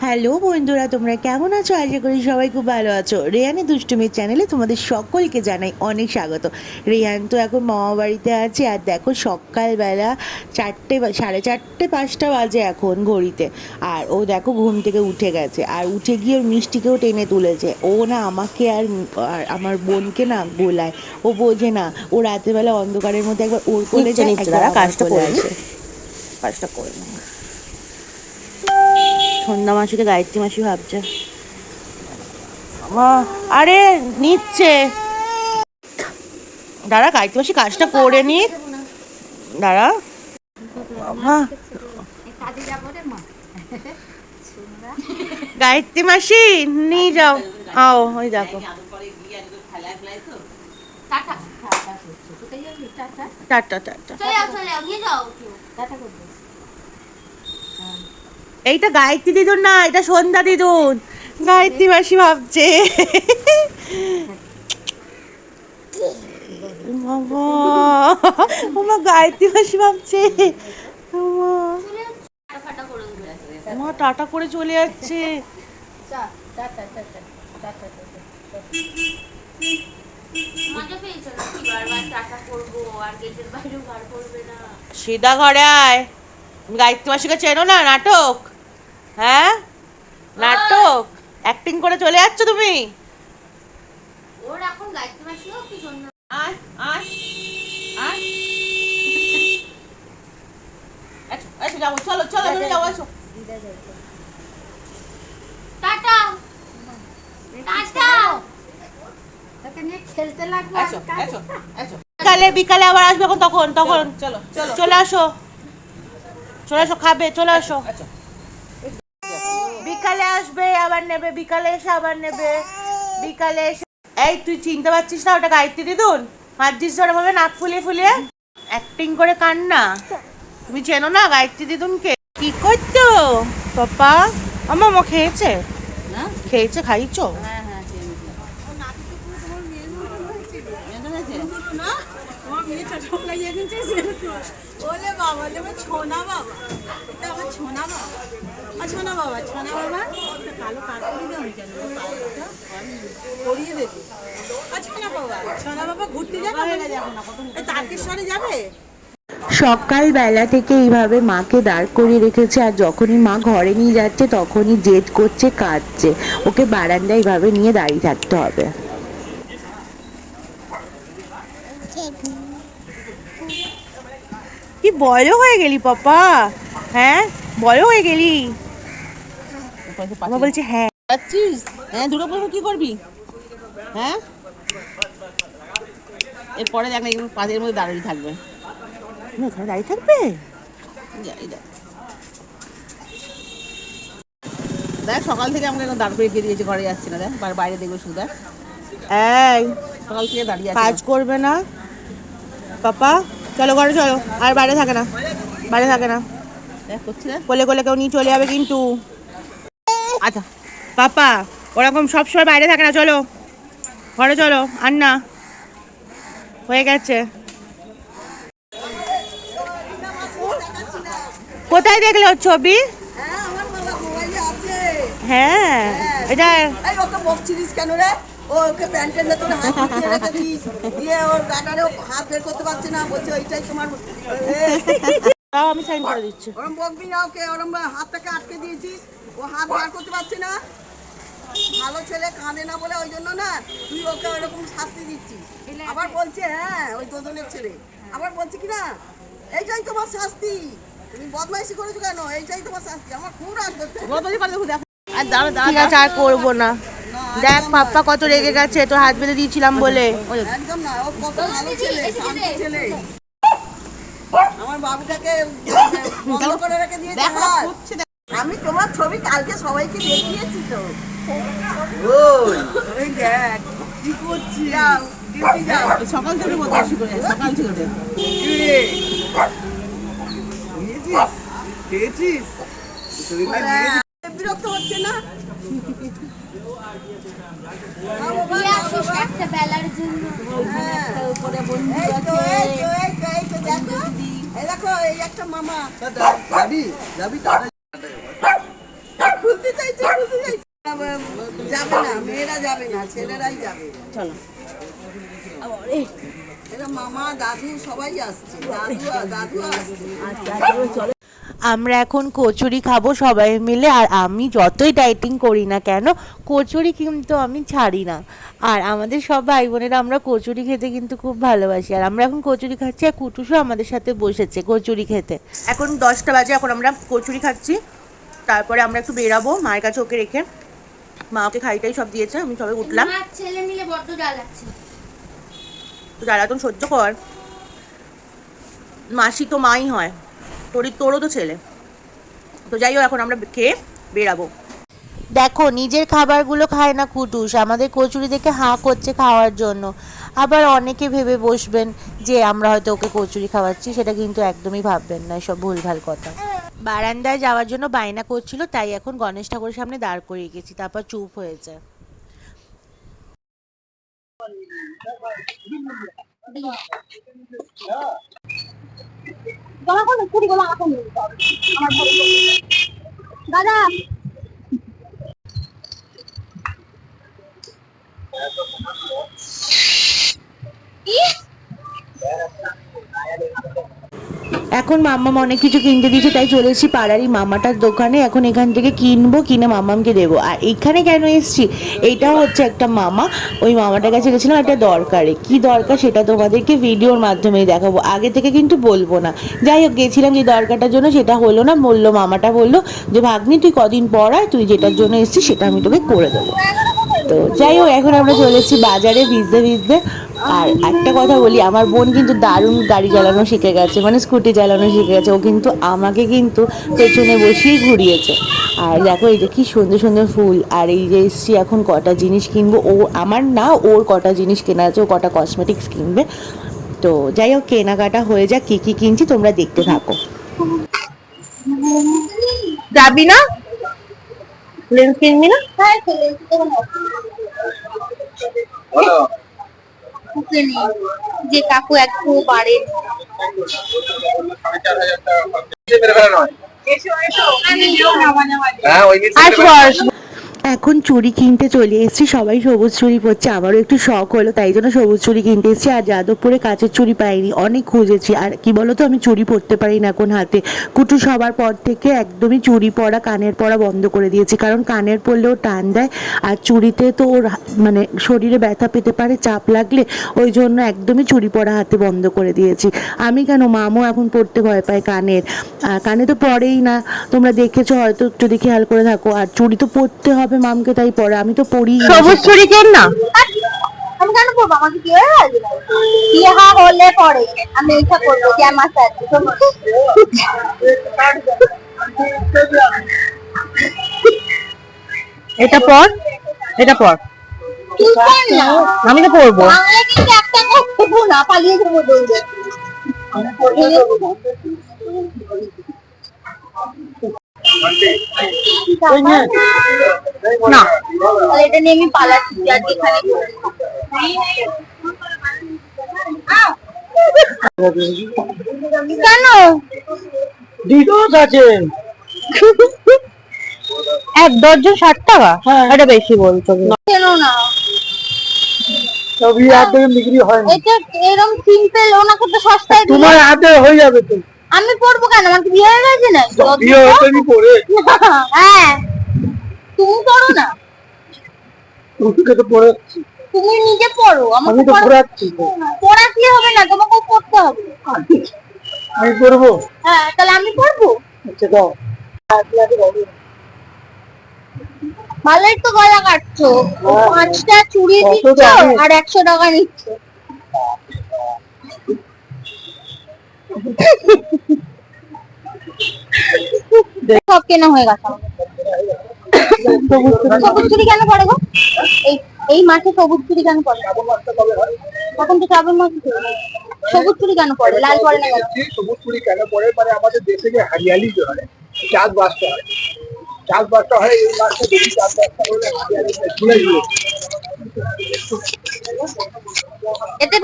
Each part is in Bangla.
হ্যালো বন্ধুরা, তোমরা কেমন আছো? আশা করি সবাই খুব ভালো আছো। রেহানি দুষ্টুমির চ্যানেলে তোমাদের সকলকে জানাই অনেক স্বাগত। রেহান তো এখন মামা বাড়িতে আছে, আর দেখো সকালবেলা 4:30 5টা বাজে এখন ঘড়িতে। আর ও দেখো ঘুম থেকে উঠে গেছে, আর উঠে গিয়ে ওর মিষ্টিকেও টেনে তুলেছে। ও না আমাকে আর আমার বোনকে না গোলায়, ও বোঝে না। ও রাতেরবেলা অন্ধকারের মধ্যে একবার ওর কোলে যায়, একবার আমার কোলে আসে। কাজটা করে না, সন্ধ্যা মাসিকে গায়ত্রী মাসি ভাবছে। আরে নিচ্ছে, দাঁড়া গায়ত্রী মাসি কাজটা করে নি, দাঁড়া। গায়ত্রী মাসি নিয়ে যাও, আও ওই দেখো। Tata tata. এইটা গায়ত্রী দিদুন না, এটা সন্ধ্যা দিদুন। গায়ত্রী মাসি ভাবছে। বাবা, আমার গায়ত্রী মাসি ভাবছে মা টাটা করে চলে যাচ্ছে। সিধা ঘরে আয়। গায়ত্রী মাসিকে চেনো না? নাটক, হ্যাঁ নাটক অ্যাক্টিং করে চলে যাচ্ছ তুমি। ওর এখন গায়ত্রী মাসিও কি সুন্দর। আয় আয় আয়, এসো যাবো, চলো চলো যাবো, এসো। টাটা টাটা, তাকে নিয়ে খেলতে লাগবে। এসো এসো এসো, বিকালে বিকালে আবার আসবে, তখন তখন চলো চলো চলে আসো, চলে আসো, খাবে, চলে আসো। বিকালে আসবে আবার নেবে, বিকালে এসে আবার নেবে, বিকালে এসে। এই তুই চিনতে পারছিস না ওটা গায়ত্রী দিদুন? হাঁটছিস ধরে ভাবে নাক ফুলিয়ে ফুলিয়ে অ্যাক্টিং করে কান্না। তুমি চেনো না গায়ত্রী দিদুনকে? কি করতো পাপা? আমার খেয়েছে, খেয়েছে, খাইছো? সকালবেলা থেকে এইভাবে মাকে দাঁড় করিয়ে রেখেছে, আর যখনই মা ঘরে নিয়ে যাচ্ছে তখনই জেদ করছে, কাঁদছে। ওকে বারান্দায় এইভাবে নিয়ে দাঁড়িয়ে থাকতে হবে। কি বড় হয়ে গেলি পাপা, হ্যাঁ বড় হয়ে গেলি। পাপা বলছে হ্যাঁ। যাচ্ছিস? হ্যাঁ দুটো পর কি করবি? হ্যাঁ এরপরে দেখ না, এগুলো পাঁচের মধ্যে দাঁড়িয়ে থাকবে। এখানে দাঁড়িয়ে থাকবে, দেখ সকাল থেকে আমাকে দাঁড় করে রেখে দিয়েছে, ঘরে যাচ্ছে না, দেখ বাইরে দেখবে শুধু। দেখ এই সকাল থেকে দাঁড়িয়ে কাজ করবে না পাপা, চলো ঘরে চলো। আর বাইরে থাকে না, বাইরে থাকে না, দেখ করছি না, কোলে কোলে কেউ নিয়ে চলে যাবে কিন্তু। আচ্ছা পাপা ওরকম সবসময় বাইরে থাকে না, চলো ঘরে চলো। আর না হয়ে গেছে। কোথায় দেখলে ওর ছবি? হ্যাঁ এটা ওকে বকছিস কেন রে? ও ওকে প্যান্টের ভেতরে হাত ঢুকিয়ে রেখেছিস, দিয়ে ওর গাটারে হাত বের করতে পারছে না, বলছে ওইটাই তোমার। তাও আমি সাইন করে দিচ্ছি। ওরম বকবি না ওকে, ওরম হাতটাকে আটকে দিয়েছিস, ও হাত বার করতে পারছে না। ভালো ছেলে কাঁদে না বলে ওই জন্য না তুই ওকে ওরকম শাস্তি দিচ্ছিস। আবার বলছে হ্যাঁ ওই দোদনের ছেলে আবার বলছে কি না এইটাই তোমার শাস্তি, তুমি বদমাইশি করেছো কেন, এইটাই তোমার শাস্তি। আমার খুব রাগ করছে। ঠিক আছে আর করবো না। দেখ পাপ্পা কত রেগে গেছে, তোর হাত বেঁধে দিয়েছিলাম বলে। একদম না, ও কত ভালো ছেলে, শান্ত ছেলে। আমার বাবুটাকে বন্ধ করে রেখে দিয়েছে। আমি তোমার ছবি কালকে সবাইকে দেখিয়েছি তো। ওই দেখ কি করছি, যাও ডিউটি যাও। সকাল থেকে বদমাশি করে, সকাল থেকে বিরক্ত হচ্ছে না? একটা বেলার জন্য দেখো এই একটা মামা যাবি খুলতে চাইছে। যাবে না, মেয়েরা যাবে না, ছেলেরাই যাবে। চলো। এরা মামা দাদু সবাই আসছে, দাদু আসছে। আমরা এখন কচুরি খাবো সবাই মিলে। আর আমি যতই ডায়েটিং করি না কেন, কচুরি কিন্তু আমি ছাড়ি না। আর আমাদের সব ভাই বোনেরা আমরা কচুরি খেতে কিন্তু খুব ভালোবাসি। আর আমরা এখন কচুরি খাচ্ছি, আর কুটুসও আমাদের সাথে বসেছে কচুরি খেতে। এখন 10টা বাজে, এখন আমরা কচুরি খাচ্ছি। তারপরে আমরা একটু বেরাবো মায়ের কাছে ওকে রেখে। মা ওকে খাইটাই সব দিয়েছে, আমি সবাই উঠলাম। ছেলে মিলে বড্ড জ্বালাচ্ছে। তো জ্বালাতন সহ্য কর, মাসি তো মাই হয়, তোরও তো ছেলে। তো যাই হোক, এখন আমরা খেয়ে বেরাবো। দেখো নিজের খাবারগুলো খায় না কুটুস, আমাদের কচুরি দেখে হাঁ করছে খাওয়ার জন্য। আবার অনেকে ভেবে বসবেন যে আমরা হয়তো ওকে কচুরি খাওয়াচ্ছি, সেটা কিন্তু একদমই ভাববেন না, এসব ভুলভাল কথা। বারান্দায় যাওয়ার জন্য বায়না করছিল, তাই এখন গণেশ ঠাকুরের সামনে দাঁড় করিয়ে গেছি, তারপর চুপ হয়েছে। দাদা এখন মাম্মাম অনেক কিছু কিনতে দিয়েছে, তাই চলে এসেছি পাড়ারই মামাটার দোকানে। এখন এখান থেকে কিনবো, কিনে মাম্মামকে দেবো। আর এখানে কেন এসেছি, এইটাও হচ্ছে একটা মামা। ওই মামাটার কাছে গেছিলাম একটা দরকারে, কি দরকার সেটা তোমাদেরকে ভিডিওর মাধ্যমেই দেখাবো, আগে থেকে কিন্তু বলবো না। যাই হোক, গেছিলাম যে দরকারটার জন্য, সেটা হলো না। বললো, মামাটা বললো যে ভাগ্নি তুই কদিন পর আয়, তুই যেটার জন্য এসেছিস সেটা আমি তোকে করে দেবো। তো যাই হোক, এখন আমরা চলে এসেছি বাজারে ভিজতে ভিজতে। আর একটা কথা বলি, আমার বোন কিন্তু দারুণ গাড়ি চালানো শিখে গেছে, মানে স্কুটি চালানো শিখে গেছে। ও কিন্তু আমাকে কিন্তু পেছনে বসিয়েই ঘুরিয়েছে। আর দেখো এই যে কি সুন্দর সুন্দর ফুল। আর এই যে এসছি এখন কটা জিনিস কিনবো, ও আমার না, ওর কটা জিনিস কেনা আছে, ও কটা কসমেটিক্স কিনবে। তো যাই হোক, কেনাকাটা হয়ে যাক, কি কি কিনছি তোমরা দেখতে থাকো। যাবি না, লেন্স কিনবি না? হ্যাঁ চলে যে কাকু একটু বাড়ে। এখন চুড়ি কিনতে চলে এসেছি, সবাই সবুজ চুড়ি পরছে, আমারও একটু শখ হলো, তাই জন্য সবুজ চুড়ি কিনতে এসেছি। আর যাদবপুরে কাচের চুড়ি পাইনি, অনেক খুঁজেছি। আর কি বলতো, আমি চুড়ি পরতে পারি না এখন হাতে। কুটু সবার পর থেকে একদমই চুড়ি পরা, কানের পরা বন্ধ করে দিয়েছি, কারণ কানের পরলেও টান দেয়। আর চুড়িতে তো ওর মানে শরীরে ব্যথা পেতে পারে চাপ লাগলে, ওই জন্য একদমই চুড়ি পরা হাতে বন্ধ করে দিয়েছি। আমি কেন, মামও এখন পরতে ভয় পায় কানের। কানে তো পরেই না, তোমরা দেখেছো হয়তো, যদি খেয়াল করে থাকো। আর চুড়ি তো পরতে হবে মামকে, তাই পরে আমি তো পরি। সবুজ চুড়ি কেন না, আমি কেন করবো, আমাকে বিয়ে হয়ে গেছে, বিয়ে হলে পরে আমি এইটা করবো যে আমার সাথে। এটা পর, এটা পর, তুই পর না, আমি তো পরবো। বাংলা কিন্তু একটা করবো না, পালিয়ে যাবো দৌড়ে। না, এটা নিয়ে আমি পালাচ্ছি, আর যেখানে কেন ডিডোস আছে, এক দর্জন 60 টাকা। এটা বেশি বলছো কেন না, সবই হাতে বিক্রি হয় না। এটা এরকম সিম্পল, ওনাকে তো সস্তায় দিলে তোমার হাতে হয়ে যাবে তো। আমি পড়বো কেন, আমার কি বিয়ে হয়ে গেছে না? বিয়ে হতে নি পড়ে। হ্যাঁ তুমি পড়ো না, তোকে তো পড়াচ্ছি, তুমি নিজে পড়ো, আমি তো পড়াচ্ছি। পড়া কি হবে না, তোমাকেও পড়তে হবে। আমি পড়বো? হ্যাঁ তাহলে আমি পড়বো। আচ্ছা দাও। ভালোই তো গলা কাটছো, 5টা চুড়ি দিচ্ছ আর 100 টাকা নিচ্ছ। সব কেনা হয়ে গেছে। সবুজ চুড়ি কেন পড়ে গো, এই মাঠে সবুজ চুড়ি কেন পড়ে? এখন তো শ্রাবণ মাস, সবুজ চুড়ি কেন পড়ে, লাল পড়ে না? সবুজ চুড়ি কেন পড়ে, মানে আমাদের দেশে যে হরিয়ালি যে হয়, চাষবাসটা হয়, চাষবাসটা হয় এই মাসে বেশি, চাষবাসটা হলে হরিয়ালি ঝুলে ঝুলে। এতে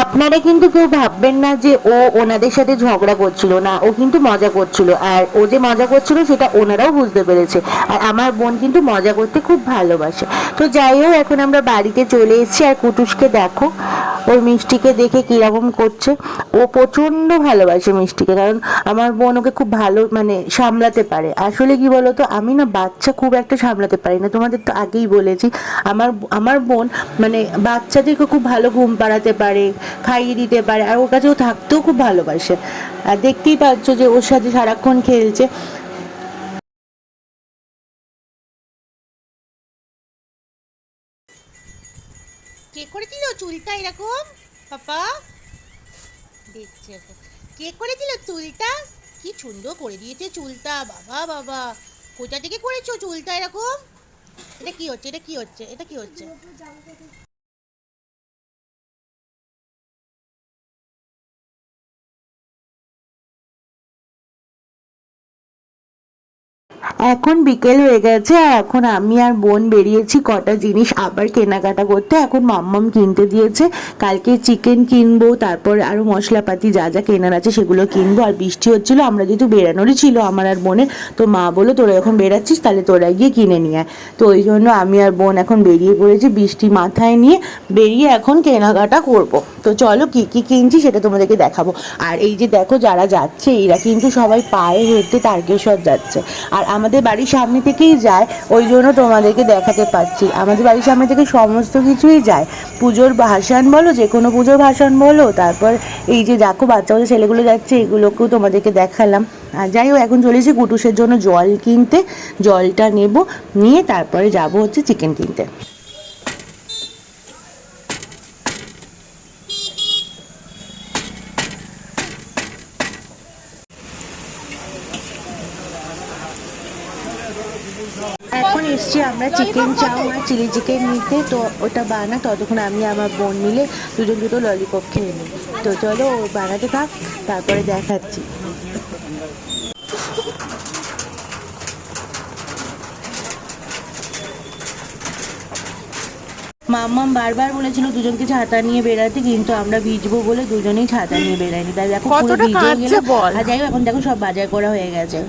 আপনারা কিন্তু কেউ ভাববেন না যে ও ওনাদের সাথে ঝগড়া করছিল, না, ও কিন্তু মজা করছিল। আর ও যে মজা করছিল সেটা ওনারাও বুঝতে পেরেছে। আর আমার বোন কিন্তু মজা করতে খুব ভালোবাসে। তো যাই হোক, এখন আমরা বাড়িতে চলে এসেছি। আর কুটুসকে দেখো, ওর মিষ্টিকে দেখে কিরকম করছে। ও প্রচন্ড ভালোবাসে মিষ্টিকে, কারণ আমার বোন ওকে খুব ভালো মানে সামলাতে পারে। আসলে কি বলতো, আমি না বাচ্চা খুব একটা সামলাতে পারি না, তোমাদের তো আগেই বলেছি। আমার আমার বোন মানে বাচ্চাদেরকে খুব ভালো ঘুম পাড়াতে পারে, খাইয়ে দিতে পারে, আর ওর কাছেও থাকতেও খুব ভালোবাসে। আর দেখতেই পাচ্ছ যে ওর সাথে সারাক্ষণ খেলছে। কে করেছিল চুলটা এরকম পাপা? দেখছে এখন। কে করেছিল চুলটা? কি সুন্দর করে দিয়েছে চুলটা, বাবা বাবা। কোথা থেকে করেছো চুলটা এরকম? এটা কি হচ্ছে, এটা কি হচ্ছে, এটা কি হচ্ছে? এখন বিকেল হয়ে গেছে, আর এখন আমি আর বোন বেরিয়েছি কটা জিনিস আবার কেনাকাটা করতে। এখন মাম্মাম কিনতে দিয়েছে, কালকে চিকেন কিনবো, তারপর আরো মশলাপাতি যা যা কেনার আছে সেগুলো কিনবো। আর বৃষ্টি হচ্ছিল, আমরা যেহেতু বেরানোরই ছিল আমার আর বোনের, তো মা বললো তোরা যখন বেরাচ্ছিস তাহলে তোরা গিয়ে কিনে নিয়ে আয়। তো ওই জন্য আমি আর বোন এখন বেরিয়ে পড়েছি, বৃষ্টি মাথায় নিয়ে বেরিয়ে এখন কেনাকাটা করব। তো চলো কি কি কিনছি সেটা তোমাদেরকে দেখাবো। আর এই যে দেখো যারা যাচ্ছে এরা কিন্তু সবাই পায়ে হেঁটে তারকেশ্বর যাচ্ছে। আর আমাদের বাড়ির সামনে থেকেই যায়, ওই জন্য তোমাদেরকে দেখাতে পারছি। আমাদের বাড়ির সামনে থেকে সমস্ত কিছুই যায়, পুজোর ভাসান বলো, যে কোনো পুজোর ভাসান বলো, তারপর এই যে দেখো বাচ্চা বাচ্চা ছেলেগুলো যাচ্ছে, এগুলোকেও তোমাদেরকে দেখালাম। আর যাই হোক, এখন চলেছি কুটুসের জন্য জল কিনতে, জলটা নেব, নিয়ে তারপরে যাব হচ্ছে চিকেন কিনতে। এখন এসছি আমরা চিকেন চাও আর চিলি চিকেন নিতে, তো ওটা বানা, ততক্ষণ আমি আমার বোন মিলে দুজন দুটো ললিপপ খেয়ে নিই। তো চলো ও বানাতে থাক, তারপরে দেখাচ্ছি। মাম্মাম বারবার বলেছিল দুজনকে ছাতা নিয়ে বেরাতে, কিন্তু আমরা ভিজবো বলে দুজনেই ছাতা নিয়ে বেরাইনি। তাই দেখো পুরো ভিজে গেল। আর যাই হোক, এখন দেখো সব বাজার করা হয়ে গেছে।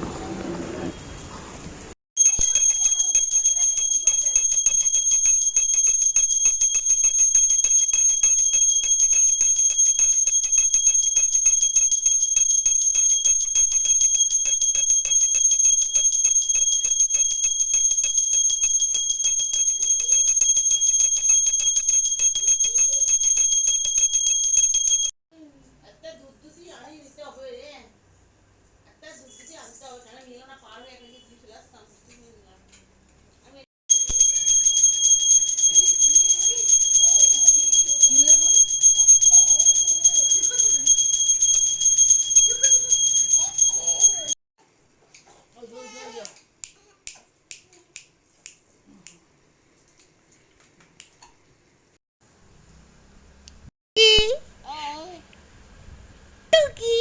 টুকি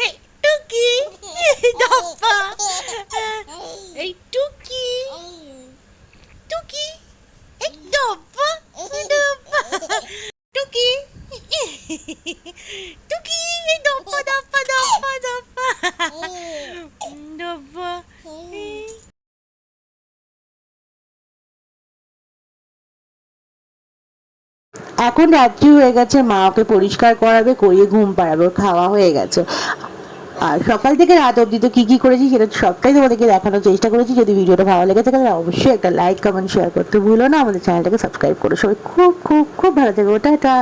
এই টুকি দপ্পা, এই টুকি টুকি, এই দপ্পা দপ্পা, টুকি টুকি, এই দপ্পা দপ্পা দপ্পা দপ্পা দপ্পা। এখন রাত্রি হয়ে গেছে, মা ওকে পরিষ্কার করাবে, করিয়ে ঘুম পাড়াবে, ওর খাওয়া হয়ে গেছে। আর সকাল থেকে রাত অবধি তো কী কী করেছি সেটা সবটাই তোমাদেরকে দেখানোর চেষ্টা করেছি। যদি ভিডিওটা ভালো লেগে থাকে তাহলে অবশ্যই একটা লাইক কমেন্ট শেয়ার করতে ভুলো না। আমাদের চ্যানেলটাকে সাবস্ক্রাইব করো। সবাই খুব খুব খুব ভালো থেকো, টাটা।